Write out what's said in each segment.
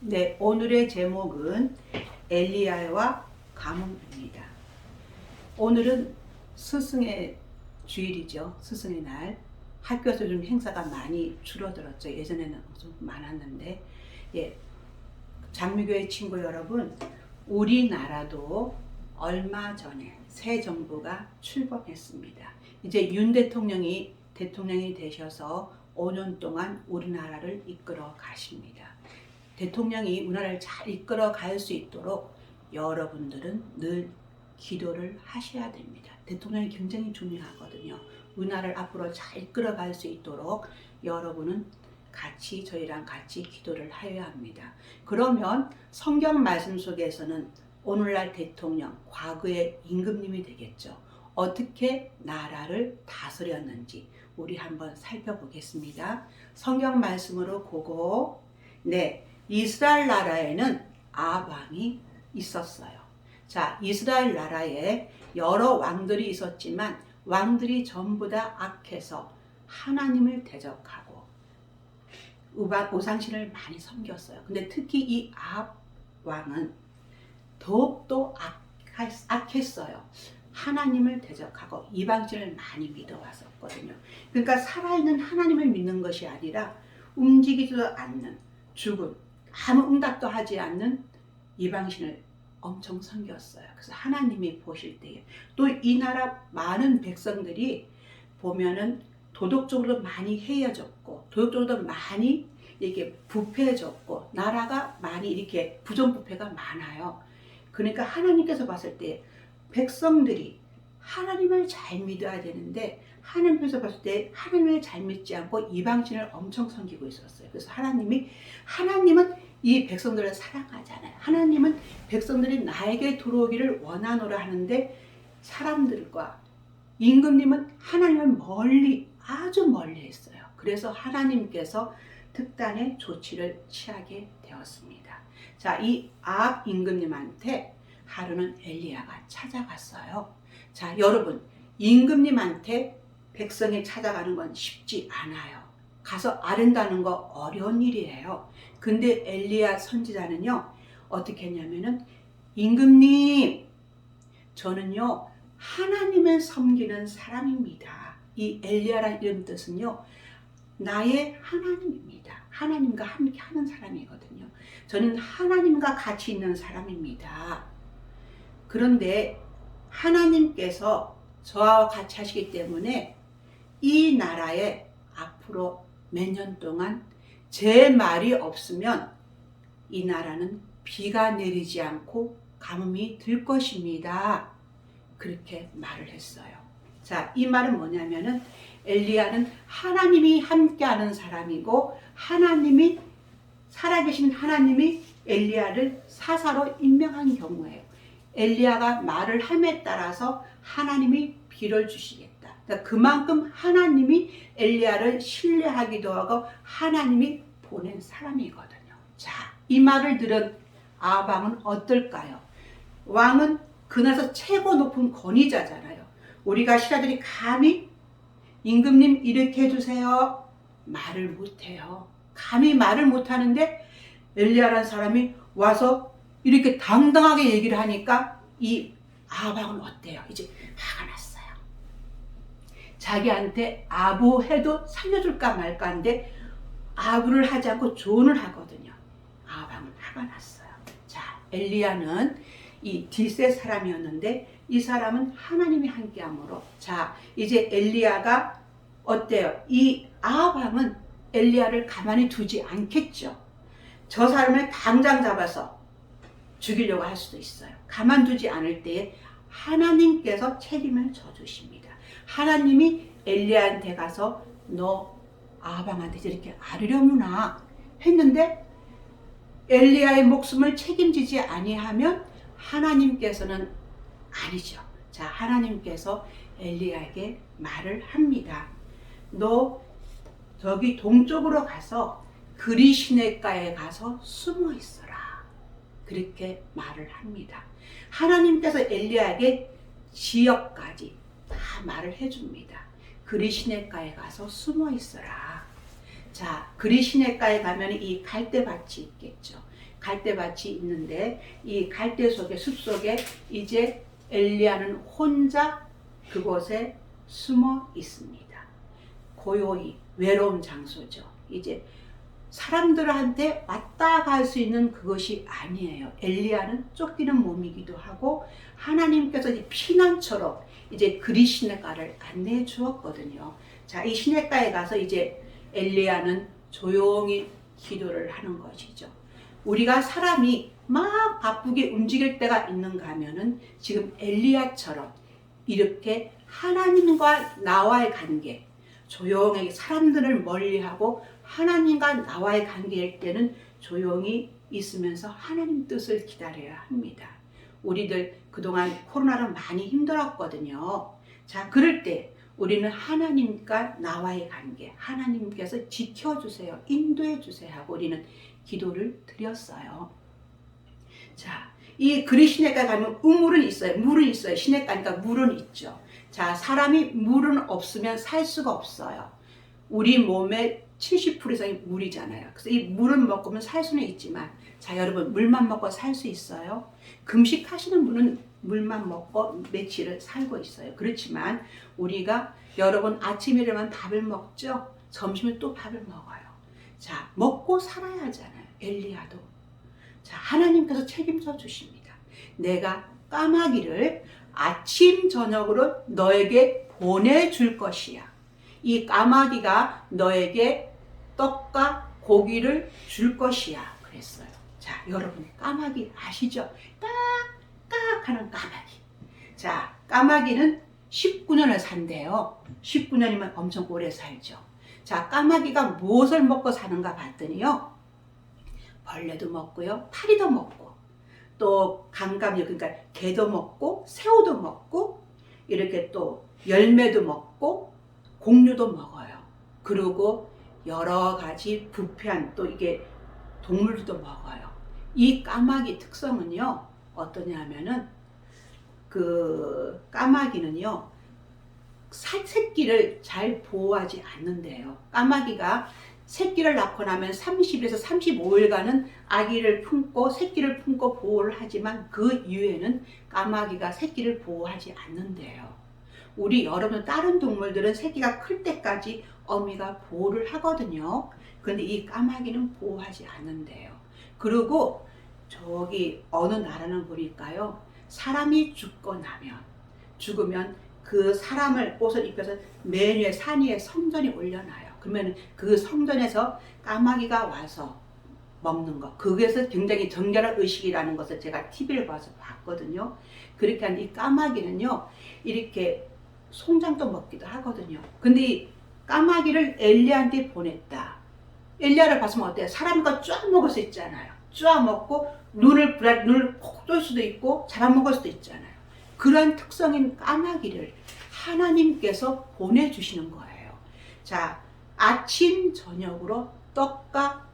네, 오늘의 제목은 엘리야와 가뭄입니다. 오늘은 스승의 주일이죠. 스승의 날. 학교에서 좀 행사가 많이 줄어들었죠. 예전에는 좀 많았는데, 예, 장미교회 친구 여러분, 우리나라도 얼마 전에 새 정부가 출범했습니다. 이제 윤 대통령이 되셔서 5년 동안 우리나라를 이끌어 가십니다. 대통령이 우리나라를 잘 이끌어 갈 수 있도록 여러분들은 늘 기도를 하셔야 됩니다. 대통령이 굉장히 중요하거든요. 우리나라를 앞으로 잘 이끌어 갈 수 있도록 여러분은 저희랑 같이 기도를 하여야 합니다. 그러면 성경 말씀 속에서는 오늘날 대통령, 과거의 임금님이 되겠죠. 어떻게 나라를 다스렸는지 우리 한번 살펴보겠습니다. 성경 말씀으로 보고, 네, 이스라엘 나라에는 아합 왕이 있었어요. 자, 이스라엘 나라에 여러 왕들이 있었지만 왕들이 전부 다 악해서 하나님을 대적하고 우상신을 많이 섬겼어요. 근데 특히 이 아합 왕은 더욱더 악했어요. 하나님을 대적하고 이방신을 많이 믿어왔었거든요. 그러니까 살아있는 하나님을 믿는 것이 아니라 움직이지도 않는 죽은 아무 응답도 하지 않는 이방신을 엄청 섬겼어요. 그래서 하나님이 보실 때에 또 이 나라 많은 백성들이 보면은 도덕적으로 많이 해여졌고 도덕적으로 많이 이렇게 부패해졌고 나라가 많이 이렇게 부정부패가 많아요. 그러니까 하나님께서 봤을 때 백성들이 하나님을 잘 믿어야 되는데 하나님께서 봤을 때 하나님을 잘 믿지 않고 이방신을 엄청 섬기고 있었어요. 그래서 하나님은 이 백성들을 사랑하잖아요. 하나님은 백성들이 나에게 들어오기를 원하노라 하는데 사람들과 임금님은 하나님을 아주 멀리 했어요. 그래서 하나님께서 특단의 조치를 취하게 되었습니다. 자, 이 아합 임금님한테 하루는 엘리야가 찾아갔어요. 자, 여러분, 임금님한테 백성이 찾아가는 건 쉽지 않아요. 가서 아른다는 거 어려운 일이에요. 근데 엘리야 선지자는요, 어떻게 했냐면은, 임금님, 저는요, 하나님을 섬기는 사람입니다. 이 엘리야라는 이름 뜻은요, 나의 하나님입니다. 하나님과 함께 하는 사람이거든요. 저는 하나님과 같이 있는 사람입니다. 그런데 하나님께서 저와 같이 하시기 때문에 이 나라에 앞으로 몇 년 동안 제 말이 없으면 이 나라는 비가 내리지 않고 가뭄이 들 것입니다. 그렇게 말을 했어요. 자, 이 말은 뭐냐면은 엘리야는 하나님이 함께하는 사람이고 살아계신 하나님이 엘리야를 사사로 임명한 경우예요. 엘리야가 말을 함에 따라서 하나님이 비를 주시겠다. 그러니까 그만큼 하나님이 엘리야를 신뢰하기도 하고 하나님이 보낸 사람이거든요. 자, 이 말을 들은 아합 왕은 어떨까요? 왕은 그나서 최고 높은 권위자잖아요. 우리가 신하들이 감히 임금님 이렇게 해주세요. 말을 못해요. 감히 말을 못하는데 엘리야라는 사람이 와서 이렇게 당당하게 얘기를 하니까 이 아합 왕은 어때요? 이제 화가 났어요. 자기한테 아부해도 살려줄까 말까 하는데 아부를 하지 않고 조언을 하거든요. 아합 왕은 화가 났어요. 자, 엘리야는 이 딜세 사람이었는데 이 사람은 하나님이 함께함으로, 자, 이제 엘리야가 어때요? 이 아합 왕은 엘리야를 가만히 두지 않겠죠. 저 사람을 당장 잡아서 죽이려고 할 수도 있어요. 가만두지 않을 때에 하나님께서 책임을 져주십니다. 하나님이 엘리야한테 가서 너 아합 왕한테 이렇게 아르려무나 했는데 엘리야의 목숨을 책임지지 아니하면 하나님께서는 아니죠. 자, 하나님께서 엘리야에게 말을 합니다. 너 저기 동쪽으로 가서 그리 시냇가에 가서 숨어 있어라. 그렇게 말을 합니다. 하나님께서 엘리야에게 지역까지 다 말을 해줍니다. 그리 시냇가에 가서 숨어 있어라. 자, 그리 시냇가에 가면 이 갈대밭이 있겠죠. 갈대밭이 있는데 이 갈대 속에 숲 속에 이제 엘리야는 혼자 그곳에 숨어 있습니다. 고요히 외로운 장소죠. 이제 사람들한테 왔다 갈 수 있는 그것이 아니에요. 엘리야는 쫓기는 몸이기도 하고 하나님께서 이제 피난처로 이제 그리 시냇가를 안내해 주었거든요. 자, 이 시냇가에 가서 이제 엘리야는 조용히 기도를 하는 것이죠. 우리가 사람이 막 바쁘게 움직일 때가 있는가 하면은 지금 엘리야처럼 이렇게 하나님과 나와의 관계, 조용하게 사람들을 멀리하고 하나님과 나와의 관계일 때는 조용히 있으면서 하나님 뜻을 기다려야 합니다. 우리들 그동안 코로나로 많이 힘들었거든요. 자, 그럴 때 우리는 하나님과 나와의 관계, 하나님께서 지켜주세요, 인도해주세요 하고 우리는 기도를 드렸어요. 자, 이 그리 시냇가에 가면 우물은 있어요. 물은 있어요. 시냇가니까 물은 있죠. 자, 사람이 물은 없으면 살 수가 없어요. 우리 몸의 70% 이상이 물이잖아요. 그래서 이 물은 먹으면 살 수는 있지만, 자, 여러분 물만 먹고 살 수 있어요? 금식하시는 분은 물만 먹고 며칠을 살고 있어요. 그렇지만 우리가 여러분 아침에 일어나면 밥을 먹죠. 점심에 또 밥을 먹어요. 자, 먹고 살아야 하잖아요. 엘리야도. 자, 하나님께서 책임져 주십니다. 내가 까마귀를 아침 저녁으로 너에게 보내줄 것이야. 이 까마귀가 너에게 떡과 고기를 줄 것이야. 그랬어요. 자, 여러분 까마귀 아시죠? 까깍 하는 까마귀. 자, 까마귀는 19년을 산대요. 19년이면 엄청 오래 살죠. 자, 까마귀가 무엇을 먹고 사는가 봤더니요, 벌레도 먹고요, 파리도 먹고, 또 감감류, 그러니까 개도 먹고 새우도 먹고, 이렇게 또 열매도 먹고 곡류도 먹어요. 그리고 여러 가지 부패한 또 이게 동물도 먹어요. 이 까마귀 특성은요 어떠냐면은, 그 까마귀는요 새끼를 잘 보호하지 않는데요. 까마귀가 새끼를 낳고 나면 30에서 35일간은 아기를 품고 새끼를 품고 보호를 하지만 그 이후에는 까마귀가 새끼를 보호하지 않는데요. 우리 여러분 다른 동물들은 새끼가 클 때까지 어미가 보호를 하거든요. 그런데 이 까마귀는 보호하지 않는데요. 그리고 저기 어느 나라는 보니까요, 사람이 죽으면 그 사람을 옷을 입혀서 맨 위에 산 위에 성전이 올려놔요. 그러면 그 성전에서 까마귀가 와서 먹는 것, 그것에서 굉장히 정결한 의식이라는 것을 제가 TV를 봐서 봤거든요. 그렇게 한 이 까마귀는요 이렇게 송장도 먹기도 하거든요. 근데 이 까마귀를 엘리야한테 보냈다. 엘리야를 봤으면 어때요? 사람과 쫙 먹을 수 있잖아요. 쫙 먹고 눈을 콕 쏠 수도 있고 잡아먹을 수도 있잖아요. 그런 특성인 까마귀를 하나님께서 보내주시는 거예요. 자, 아침 저녁으로 떡과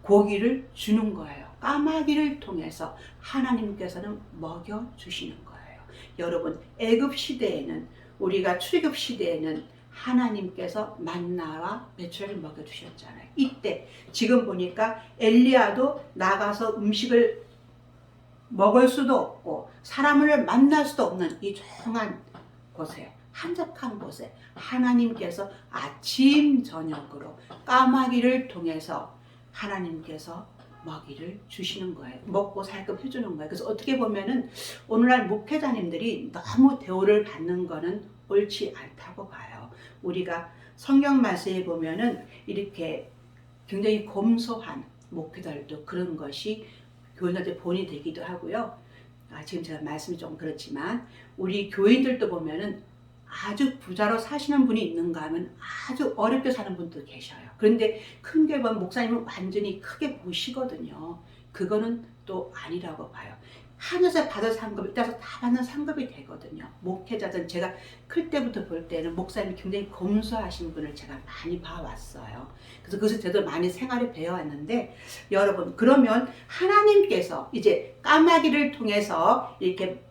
고기를 주는 거예요. 까마귀를 통해서 하나님께서는 먹여주시는 거예요. 여러분, 애굽 시대에는, 우리가 출애굽 시대에는 하나님께서 만나와 메추라기를 먹여주셨잖아요. 이때 지금 보니까 엘리야도 나가서 음식을 먹을 수도 없고 사람을 만날 수도 없는 이 조용한 곳에, 한적한 곳에 하나님께서 아침 저녁으로 까마귀를 통해서 하나님께서 먹이를 주시는 거예요. 먹고 살끔 해주는 거예요. 그래서 어떻게 보면은 오늘날 목회자님들이 너무 대우를 받는 거는 옳지 않다고 봐요. 우리가 성경 말씀에 보면은 이렇게 굉장히 검소한 목회자들도 그런 것이 교인한테 본이 되기도 하고요. 지금 제가 말씀이 좀 그렇지만 우리 교인들도 보면은 아주 부자로 사시는 분이 있는가 하면 아주 어렵게 사는 분도 계셔요. 그런데 큰 교회 보면 목사님은 완전히 크게 보시거든요. 그거는 또 아니라고 봐요. 하늘에서 받은 상급이 따라서 다 받는 상급이 되거든요. 목회자든 제가 클 때부터 볼 때는 목사님이 굉장히 검소하신 분을 제가 많이 봐왔어요. 그래서 그것을 저도 많이 생활에 배워왔는데, 여러분 그러면 하나님께서 이제 까마귀를 통해서 이렇게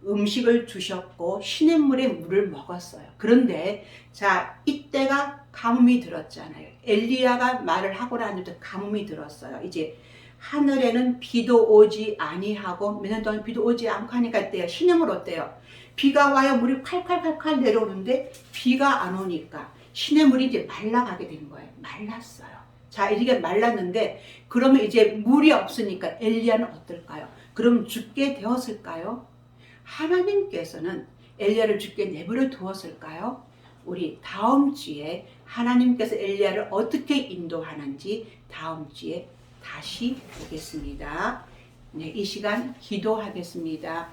음식을 주셨고 시냇물에 물을 먹었어요. 그런데 자, 이때가 가뭄이 들었잖아요. 엘리야가 말을 하고 나니까 가뭄이 들었어요. 이제 하늘에는 비도 오지 아니하고 몇 년 동안 비도 오지 않고 하니까 어때요? 시냇물 어때요? 비가 와요. 물이 칼칼칼칼 내려오는데 비가 안 오니까 시냇물이 이제 말라가게 된 거예요. 말랐어요. 자, 이렇게 말랐는데 그러면 이제 물이 없으니까 엘리야는 어떨까요? 그럼 죽게 되었을까요? 하나님께서는 엘리야를 죽게 내버려 두었을까요? 우리 다음 주에 하나님께서 엘리야를 어떻게 인도하는지 다음 주에 다시 보겠습니다. 네, 이 시간 기도하겠습니다.